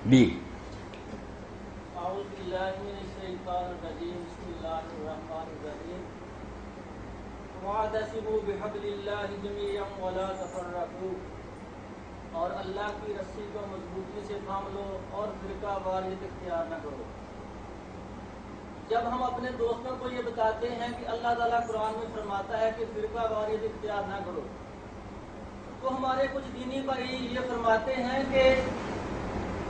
بھی اعوذ باللہ من الشیطان الرجیم بسم اللہ الرحمن الرحیم واعتصموا بحبل اللہ جمیعا ولا تفرقوا، اور اللہ کی رسی کو مضبوطی سے تھام لو اور فرقہ واریت اختیار نہ کرو۔ جب ہم اپنے دوستوں کو یہ بتاتے ہیں کہ اللہ تعالیٰ قرآن میں فرماتا ہے کہ فرقہ واریت اختیار نہ کرو، تو ہمارے کچھ دینی بھائی یہ فرماتے ہیں کہ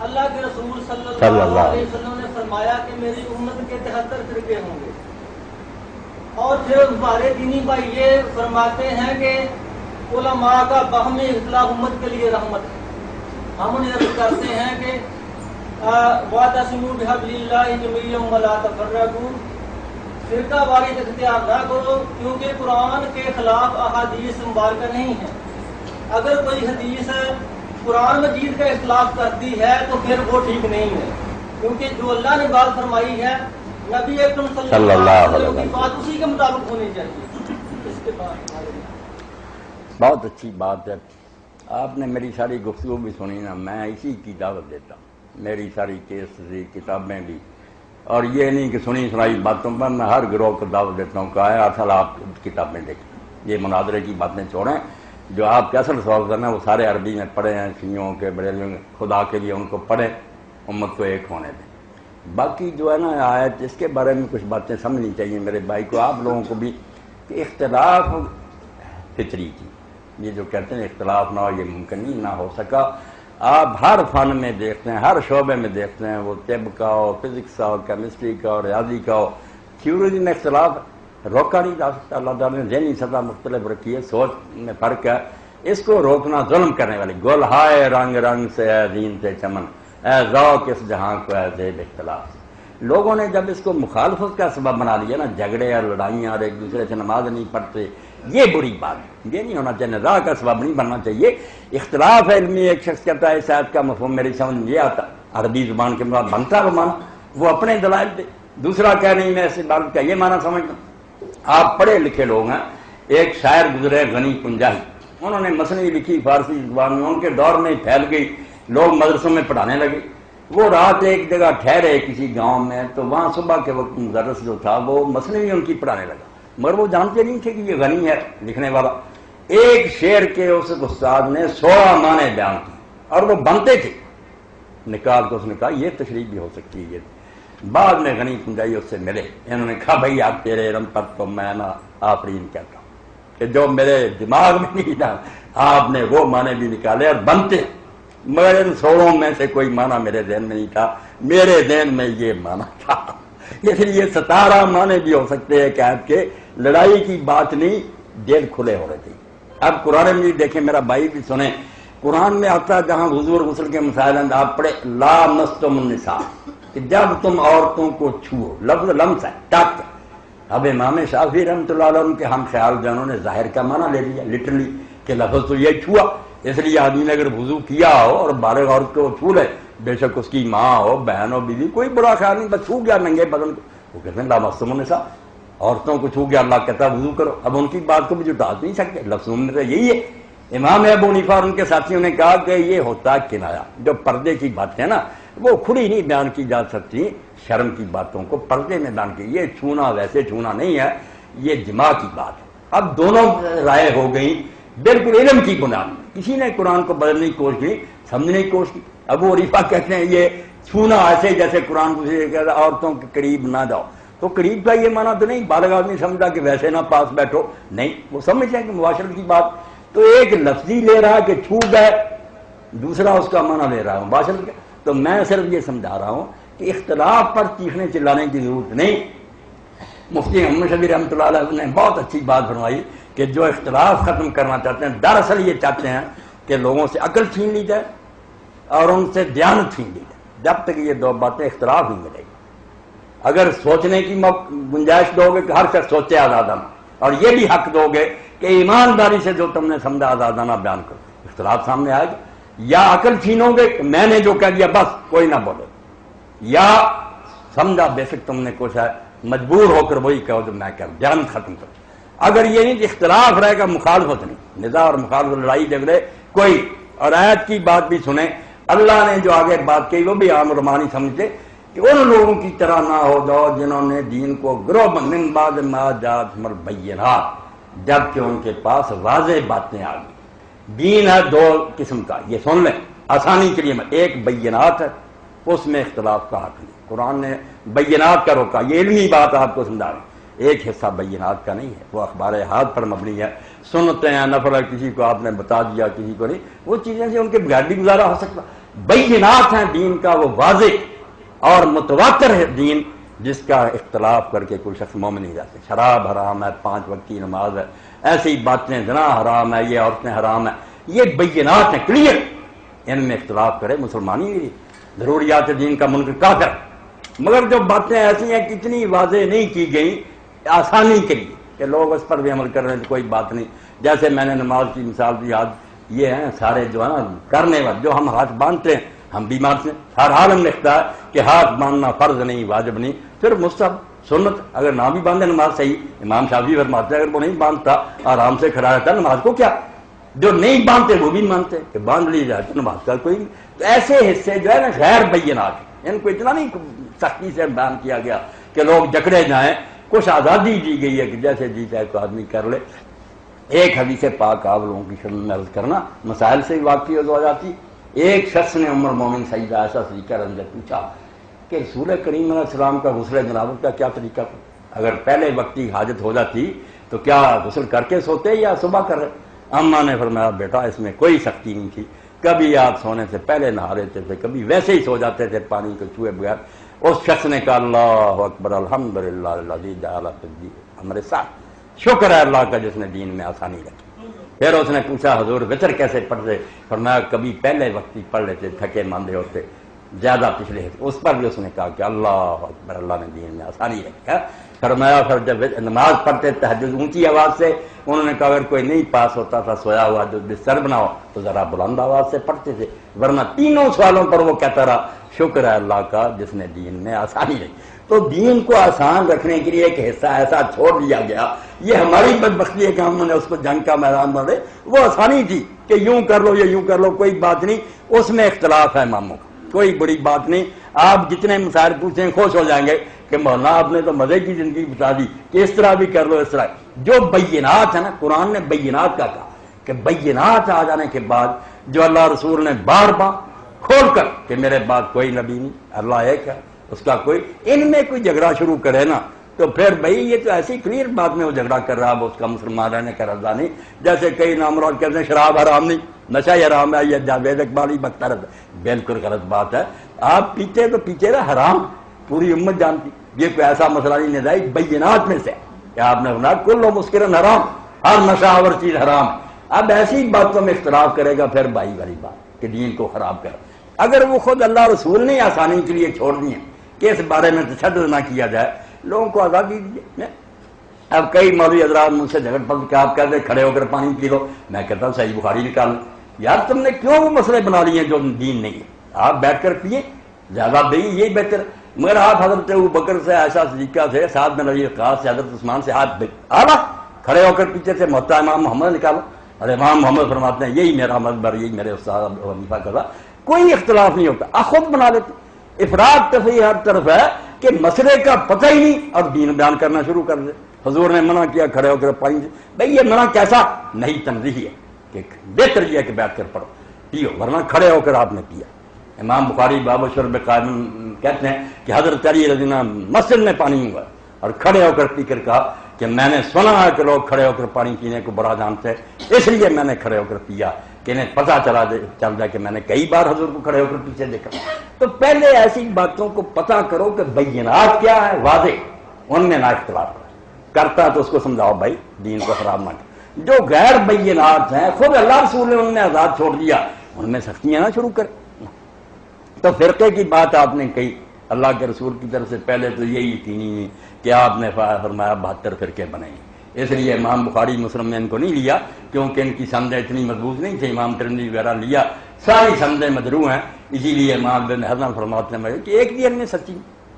اللہ کے رسول صلی اللہ علیہ وسلم نے فرمایا کہ میری امت کے 73 فرقے ہوں گے، اور پھر ہمارے دینی بھائی یہ فرماتے ہیں کہ علماء کا باہمی اختلاف امت کے لیے رحمت ہے۔ ہم انہیں عرض کرتے ہیں کہ وَاعْتَصِمُوا بِحَبْلِ اللَّهِ جَمِيعًا وَلَا تَفَرَّقُوا، فرقہ واریت اختیار نہ کرو، کیونکہ قرآن کے خلاف احادیث مبارکہ نہیں ہے۔ اگر کوئی حدیث قرآن مجید کا اختلاف کرتی ہے تو پھر وہ ٹھیک نہیں ہے، کیونکہ جو اللہ نے بات فرمائی ہے نبی اکرم صلی اللہ علیہ وسلم کی بات اسی کے مطابق ہونی چاہیے۔ اس کے بعد بہت اچھی بات ہے، آپ نے میری ساری گفتگو بھی سنی نا، میں اسی کی دعوت دیتا ہوں، میری ساری کیس کتابیں بھی، اور یہ نہیں کہ سنی سنائی باتوں پر میں ہر گروہ کو دعوت دیتا ہوں کہ آئے اصل آپ کتابیں دیکھیں، یہ مناظرے کی باتیں چھوڑیں، جو آپ کے اصل سوال کرنا ہے وہ سارے عربی میں پڑھے ہیں، شیعوں کے بڑے خدا کے لیے ان کو پڑھیں، امت کو ایک ہونے دیں۔ باقی جو ہے نا آیت، اس کے بارے میں کچھ باتیں سمجھنی چاہیے میرے بھائی کو، آپ لوگوں کو بھی، کہ اختلاف فطری کی، یہ جو کہتے ہیں اختلاف نہ ہو یہ ممکن نہیں نہ ہو سکا۔ آپ ہر فن میں دیکھتے ہیں، ہر شعبے میں دیکھتے ہیں، وہ طب کا ہو، فزکس کا ہو، کیمسٹری کا ہو، ریاضی کا ہو، تھیوری میں اختلاف روکا نہیں جا سکتا۔ اللہ تعالیٰ نے ذہنی سطح مختلف رکھی ہے، سوچ میں فرق ہے، اس کو روکنا ظلم کرنے والی۔ گل ہائے رنگ رنگ سے اے دین سے چمن، اے ذوق اس جہاں کو اے زیب اختلاف۔ لوگوں نے جب اس کو مخالفت کا سبب بنا لیا نا، جھگڑے اور لڑائیاں اور ایک دوسرے سے نماز نہیں پڑھتے، یہ بری بات ہے، یہ نہیں ہونا چاہیے، نزاع کا سبب نہیں بننا چاہیے۔ اختلاف علمی، ایک شخص کہتا ہے اس آیت کا مفہوم میری سمجھ میں یہ آتا، عربی زبان کے بعد بنتا وہ معنی، وہ اپنے دلائل دے، دوسرا کہہ نہیں میں اس عبارت کا یہ معنی سمجھتا ہوں۔ آپ پڑھے لکھے لوگ ہیں، ایک شاعر گزرے غنی پنجاہی، انہوں نے مثنوی لکھی فارسی زبان میں، ان کے دور میں پھیل گئی، لوگ مدرسوں میں پڑھانے لگے۔ وہ رات ایک جگہ ٹھہرے کسی گاؤں میں، تو وہاں صبح کے وقت مدرس جو تھا وہ مثنوی ان کی پڑھانے لگا، مگر وہ جانتے نہیں تھے کہ یہ غنی ہے لکھنے والا۔ ایک شعر کے اس استاد نے 16 معنی بیان کی اور وہ بنتے تھے، نکال کو اس نے کہا یہ تشریح بھی ہو سکتی ہے۔ بعد میں غنی پنجائی اس سے ملے، انہوں نے کہا بھائی آپ تیرے علم پر تو میں نا آفرین کہتا ہوں کہ جو میرے دماغ میں نہیں تھا آپ نے وہ معنی بھی نکالے اور بنتے، مگر ان 16 میں سے کوئی معنی میرے ذہن میں نہیں تھا، میرے ذہن میں یہ معنی تھا۔ اس لیے 17 معنی بھی ہو سکتے ہیں کہ آپ کے لڑائی کی بات نہیں، دل کھلے ہو رہے تھے۔ اب قرآن میں دیکھیں، میرا بھائی بھی سنیں، قرآن میں آتا ہے جہاں حضور غسل کے مسائل آپ پڑھے لا مستم النساء، کہ جب تم عورتوں کو چھو، لفظ لمس ہے، ٹچ۔ اب امام شافعی رحمۃ اللہ علیہ کے ہم خیال جانوں نے ظاہر کا معنی لے لیا لٹرلی کہ لفظ تو یہ چھوا، اس لیے آدمی نے اگر وضو کیا ہو اور بالغ عورت کو چھو لے، بے شک اس کی ماں ہو، بہن ہو، بیوی، کوئی برا خیال نہیں، بس چھو گیا ننگے بدن کو، وہ کہتے ہیں لا مستم النساء، عورتوں کو چھو گیا، اللہ کہتا ہے وضو کرو۔ اب ان کی بات کو بھی جھٹا نہیں سکتے، لفظوں میں تو یہی ہے۔ امام ابو حنیفہ اور ان کے ساتھیوں نے کہا کہ یہ ہوتا کنایا، جو پردے کی باتیں نا وہ کھلی نہیں بیان کی جا سکتی، شرم کی باتوں کو پردے میں بیان کی، یہ چھونا ویسے چھونا نہیں ہے، یہ جماع کی بات ہے۔ اب دونوں رائے ہو گئی بالکل علم کی بنیاد، کسی نے قرآن کو بدلنے کی کوشش کی، سمجھنے کی کوشش کی۔ ابو حنیفہ کہتے ہیں یہ چھونا ایسے جیسے قرآن کو کہتا عورتوں کے قریب نہ جاؤ، تو قریب کا یہ معنی تو نہیں، بالغ آدمی سمجھتا کہ ویسے نہ پاس بیٹھو، نہیں، وہ سمجھتے ہیں کہ مباشرت کی بات۔ تو ایک لفظی لے رہا کہ چھو گئے، دوسرا اس کا معنی لے رہا ہوں مباشرت کا۔ تو میں صرف یہ سمجھا رہا ہوں کہ اختلاف پر چیخنے چلانے کی ضرورت نہیں۔ مفتی محمد شفیع رحمۃ اللہ علیہ نے بہت اچھی بات فرمائی کہ جو اختلاف ختم کرنا چاہتے ہیں دراصل یہ چاہتے ہیں کہ لوگوں سے عقل چھین لی جائے اور ان سے دیانت چھین لی جائے۔ جب تک یہ دو باتیں اختلاف نہیں ملے گی، اگر سوچنے کی گنجائش دو گے کہ ہر شخص سوچے آزادانہ، اور یہ بھی حق دو گے کہ ایمانداری سے جو تم نے سمجھا آزادانہ بیان کرو، اختلاف سامنے آئے گا۔ یا عقل چھینو گے کہ میں نے جو کہہ دیا بس کوئی نہ بولے، یا سمجھا بے شک تم نے کچھ ہے مجبور ہو کر وہی کہو جو میں کہوں، بیان ختم کرو۔ اگر یہ نہیں اختلاف رہے گا، مخالفت نہیں، نزاع اور مخالفت، لڑائی جھگڑے کوئی۔ اور آیت کی بات بھی سنیں، اللہ نے جو آگے بات کہی وہ بھی عام علماء سمجھتے کہ ان لوگوں کی طرح نہ ہو جاؤ جنہوں نے دین کو گروہ من بعد ما جاءتہم البینات، جبکہ ان کے پاس واضح باتیں آ گئی۔ دین ہے دو قسم کا، یہ سن لیں آسانی کے لیے، ایک بینات ہے، اس میں اختلاف کا حق نہیں، قرآن نے بینات کا روکا، یہ علمی بات آپ کو سمجھا رہے۔ ایک حصہ بینات کا نہیں ہے، وہ اخبار احاد پر مبنی ہے، سنتے ہیں نفر ہے، کسی کو آپ نے بتا دیا کسی کو نہیں، وہ چیزیں سے ان کے بغیر بھی گزارا ہو سکتا۔ بینات ہیں دین کا، وہ واضح اور متواتر ہے دین، جس کا اختلاف کر کے کوئی شخص مومن نہیں جاتے۔ شراب حرام ہے، 5 وقت کی نماز ہے، ایسی باتیں، زنا حرام ہے، یہ عورتیں حرام ہیں، یہ بینات ہیں، کلیئر، ان میں اختلاف کرے مسلمان ہی نہیں۔ ضروریات دین کا منکر کافر، مگر جو باتیں ایسی ہیں کتنی واضح نہیں کی گئی آسانی کے لیے کہ لوگ اس پر بھی عمل کر رہے ہیں تو کوئی بات نہیں۔ جیسے میں نے نماز کی مثال دی، آج یہ ہیں سارے جو ہے نا کرنے والے، جو ہم ہاتھ باندھتے ہیں، ہم بیمار سے ہر حال ہم لکھتا ہے کہ ہاتھ باندھنا فرض نہیں، واجب نہیں، پھر مستحب سنت، اگر نہ بھی باندھے نماز صحیح۔ امام شافعی فرماتے ہیں اگر وہ نہیں باندھتا آرام سے کھڑا رہتا نماز کو کیا، جو نہیں باندھتے وہ بھی مانتے کہ باندھ لی جائے تو نماز کا کوئی نہیں۔ تو ایسے حصے جو ہے نا غیر بینات، ان کو اتنا نہیں سختی سے بیان کیا گیا کہ لوگ جکڑے جائیں، کچھ آزادی دی گئی ہے کہ جیسے جی چاہے تو آدمی کر لے۔ ایک حدیث پاک آپ لوگوں کی خدمت میں عرض کرنا، مسائل سے ہی واقعی ہو جاتی۔ ایک شخص نے ام المومن سیدہ عائشہ صدیقہ رضی اللہ عنہا سے پوچھا کہ رسول کریم علیہ السلام کا غسل جنابت کا کیا طریقہ تھا؟ اگر پہلے وقت کی حاجت ہو جاتی تو کیا غسل کر کے سوتے یا صبح کر رہے؟ اماں نے فرمایا بیٹا اس میں کوئی سختی نہیں تھی، کبھی آپ سونے سے پہلے نہا لیتے تھے، کبھی ویسے ہی سو جاتے تھے پانی کو چھوئے بغیر۔ اس شخص نے کہا اللہ اکبر الحمدللہ الذی جعل فی الدین امر سہلا، شکر ہے اللہ کا جس نے دین میں آسانی رکھی۔ پھر اس نے پوچھا حضور وتر کیسے پڑھتے؟ فرمایا کبھی پہلے وقت ہی پڑھ لیتے، تھکے ماندے ہوتے، زیادہ پچھلے ہوتے۔ اس پر بھی اس نے کہا کہ اللہ اکبر اللہ نے دین میں آسانی رکھی۔ فرمایا پھر جب نماز پڑھتے تہجد اونچی آواز سے، انہوں نے کہا اگر کوئی نہیں پاس ہوتا تھا سویا ہوا جو بستر بناؤ تو ذرا بلند آواز سے پڑھتے تھے، ورنہ تینوں سوالوں پر وہ کہتا رہا شکر ہے اللہ کا جس نے دین میں آسانی رکھی۔ تو دین کو آسان رکھنے کے لیے ایک حصہ ایسا چھوڑ دیا گیا، یہ ہماری بدبختی ہے کہ ہم نے اس کو جنگ کا میدان بنا دے۔ وہ آسانی تھی کہ یوں کر لو یا یوں کر لو، کوئی بات نہیں، اس میں اختلاف ہے اماموں کا، کوئی بڑی بات نہیں۔ آپ جتنے مسائل پوچھیں خوش ہو جائیں گے کہ مولانا آپ نے تو مزے کی زندگی بتا دی کہ اس طرح بھی کر لو اس طرح۔ جو بینات ہے نا، قرآن نے بینات کا کہا کہ بینات آ جانے کے بعد جو اللہ رسول نے بار بار کھول کر کہ میرے بعد کوئی نبی نہیں، اللہ ایک ہے، اس کا کوئی، ان میں کوئی جھگڑا شروع کرے نا تو پھر بھائی یہ تو ایسی کلیئر بات میں وہ جھگڑا کر رہا ہے، اس کا مسلمان رہنے کا رضا نہیں۔ جیسے کئی نامراد کہتے ہیں شراب حرام نہیں، نشہ حرام ہے، یہ جاوید اقبال ہی بکتا رہتا ہے، بالکل غلط بات ہے۔ آپ پیتے تو پیتے رہے، حرام پوری امت جانتی، یہ کوئی ایسا مسئلہ نہیں نزائی بینات میں سے کہ آپ نے فرمایا کل مسکرن حرام، ہر نشہ آور چیز حرام ہے۔ اب ایسی باتوں میں اختلاف کرے گا پھر بھائی والی بات کہ دین کو خراب کر، اگر وہ خود اللہ رسول نے آسانی کے لیے چھوڑ دی ہے کہ اس بارے میں تشدد نہ کیا جائے، لوگوں کو آزادی دیجیے۔ اب کئی مولوی حضرات مجھ سے جھگڑ پڑتے کہ آپ کہتے کھڑے ہو کر پانی پی لو، میں کہتا ہوں صحیح بخاری نکال، یار تم نے کیوں وہ مسئلے بنا لیے جو دین نہیں ہے؟ آپ بیٹھ کر پیئے زیادہ بھائی یہی بہتر، مگر آپ حضرت ابوبکر سے عائشہ صدیقہ سے سعد بن ربیع وقاص سے حضرت عثمان سے ہاتھ آلہ کھڑے ہو کر پیچھے سے محتا امام محمد نکالو، اور امام محمد فرماتے ہیں یہی میرا مذہب، یہی میرے استاد ابو حنیفہ کا تھا، کوئی اختلاف نہیں ہوتا، خود بنا لیتے۔ افراد تفریح ہر طرف ہے کہ مسئلے کا پتہ ہی نہیں اور دین بیان کرنا شروع کر دے۔ حضور نے منع کیا کھڑے ہو کر پانی سے، بھائی یہ منع کیسا نہیں، تنزیہی ہے کہ بہتر یہ ہے کہ بیٹھ کر پڑھو پیو، ورنہ کھڑے ہو کر آپ نے پیا۔ امام بخاری باب شرب قائم کہتے ہیں کہ حضرت علی رضی اللہ عنہ مسجد میں پانی ہوا اور کھڑے ہو کر پی کر کہا کہ میں نے سنا ہے کہ لوگ کھڑے ہو کر پانی پینے کو بڑا جانتے ہیں، اس لیے میں نے کھڑے ہو کر پیا کہ انہیں پتہ چل جائے کہ میں نے کئی بار حضور کو کھڑے ہو کر پیچھے دیکھا۔ تو پہلے ایسی باتوں کو پتہ کرو کہ بینات کیا ہے، واضح، ان میں نہ اختلاف کرتا تو اس کو سمجھاؤ بھائی دین کو خراب نہ کر۔ جو غیر بینات ہیں خود اللہ رسول نے ان میں آزاد چھوڑ دیا، ان میں سختیاں نہ شروع کر۔ تو فرقے کی بات آپ نے کہی، اللہ کے رسول کی طرف سے پہلے تو یہی یقینی نہیں کہ آپ نے فرمایا 72 فرقے بنائے، اس لیے امام بخاری مسلم نے ان کو نہیں لیا کیونکہ ان کی سندیں اتنی مضبوط نہیں تھی، امام ترمذی وغیرہ لیا، ساری سندیں مدروع ہیں، اسی لیے امام بن حزم فرماتے ہیں کہ ایک بھی ان میں سچی،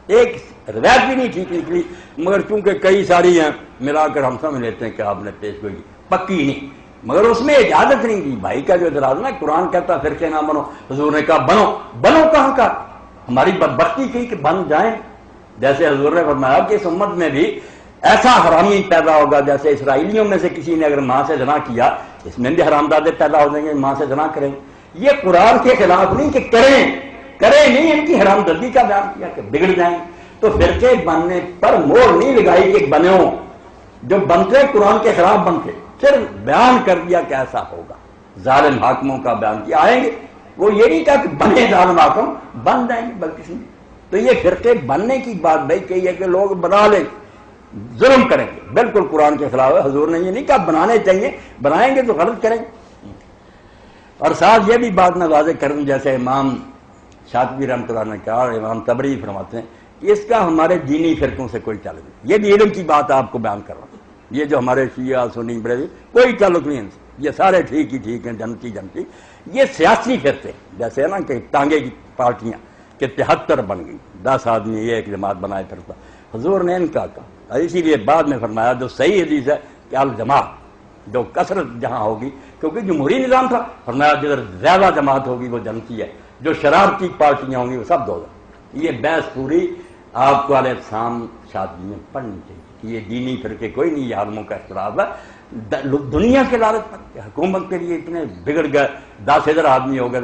ایک روایت بھی نہیں ٹھیک نکلی، مگر چونکہ کئی ساری ہیں ملا کر ہم سمجھ لیتے ہیں کہ آپ نے پیش گوئی پکی نہیں۔ مگر اس میں اجازت نہیں دی بھائی کا جو اعتراض نا قرآن کہتا فرقے نہ بنو، حضور نے کہا بنو کہاں کا؟ ہماری بدبختی کی کہ بن جائیں، جیسے حضور نے فرمایا کہ اس امت میں بھی ایسا حرامی پیدا ہوگا جیسے اسرائیلیوں میں سے کسی نے اگر ماں سے زنا کیا، اس میں بھی حرامزادے پیدا ہو جائیں گے ماں سے زنا کریں۔ یہ قرآن کے خلاف نہیں کہ کریں نہیں، ان کی حرامزادی کا بیان کیا کہ بگڑ جائیں۔ تو فرقے بننے پر مور نہیں لگائی کہ بنو، جو بنتے قرآن کے خلاف بنتے، صرف بیان کر دیا کہ ایسا ہوگا۔ ظالم حاکموں کا بیان کیا، آئیں گے، وہ یہ نہیں کہا کہ بنے ظالم حاکم، بن جائیں گے بلکہ۔ تو یہ فرقے بننے کی بات بھائی کہی ہے کہ لوگ بنا لیں، ظلم کریں گے، بالکل قرآن کے خلاف ہے۔ حضور نے یہ نہیں کہا بنانے چاہیے، بنائیں گے تو غلط کریں گے۔ اور ساتھ یہ بھی بات میں واضح کر دوں، جیسے امام شاطبی رحمۃ اللہ نے کہا اور امام طبری فرماتے ہیں کہ اس کا ہمارے دینی فرقوں سے کوئی تعلق نہیں۔ یہ بھی علم کی بات آپ کو بیان کر رہا ہوں، یہ جو ہمارے شیعہ سنی بریلوی کوئی تعلق نہیں ان سے، یہ سارے ٹھیک ہی ٹھیک ہیں، جنتی۔ یہ سیاسی فرقے جیسے نا کہ ٹانگے کی پارٹیاں کہ 73 بن گئی، 10 آدمی یہ ایک جماعت بنائے پھرتا، حضور نے ان کا کہا۔ اسی لیے بعد میں فرمایا جو صحیح حدیث ہے کہ الجماعت، جو کثرت جہاں ہوگی، کیونکہ جمہوری نظام تھا، فرمایا جدھر زیادہ جماعت ہوگی وہ جنتی ہے، جو شرارتی پارٹیاں ہوں گی وہ سب دوزخ۔ یہ بحث پوری آپ کو علیہ السلام شادی میں پڑھنی چاہیے کہ یہ دینی فرقے کوئی نہیں، یہ عالموں کا اختلاف ہے۔ دنیا کے لالچ پر حکومت کے لیے اتنے بگڑ گئے، 10,000 آدمی ہو گئے۔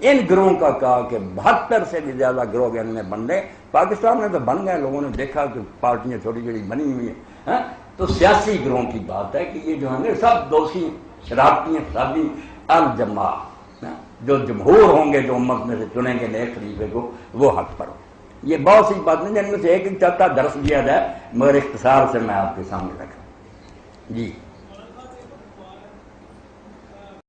ان گروہوں کا کہا کہ 72 سے بھی زیادہ گروہ ان میں بن گئے، پاکستان میں تو بن گئے، لوگوں نے دیکھا کہ پارٹیاں چھوٹی چھوٹی بنی ہوئی ہیں۔ تو سیاسی گروہوں کی بات ہے کہ یہ جو ہے سب دوشی، شرارتی، فسادی، الجماعت، جو جمہور ہوں گے، جو امت میں سے چنیں گے نئے خلیفے کو، وہ حق پر ہو۔ یہ بہت سی باتیں جن میں سے ایک چاہتا درس دیا جائے، مگر اختصار سے میں آپ کے سامنے رکھا۔ جی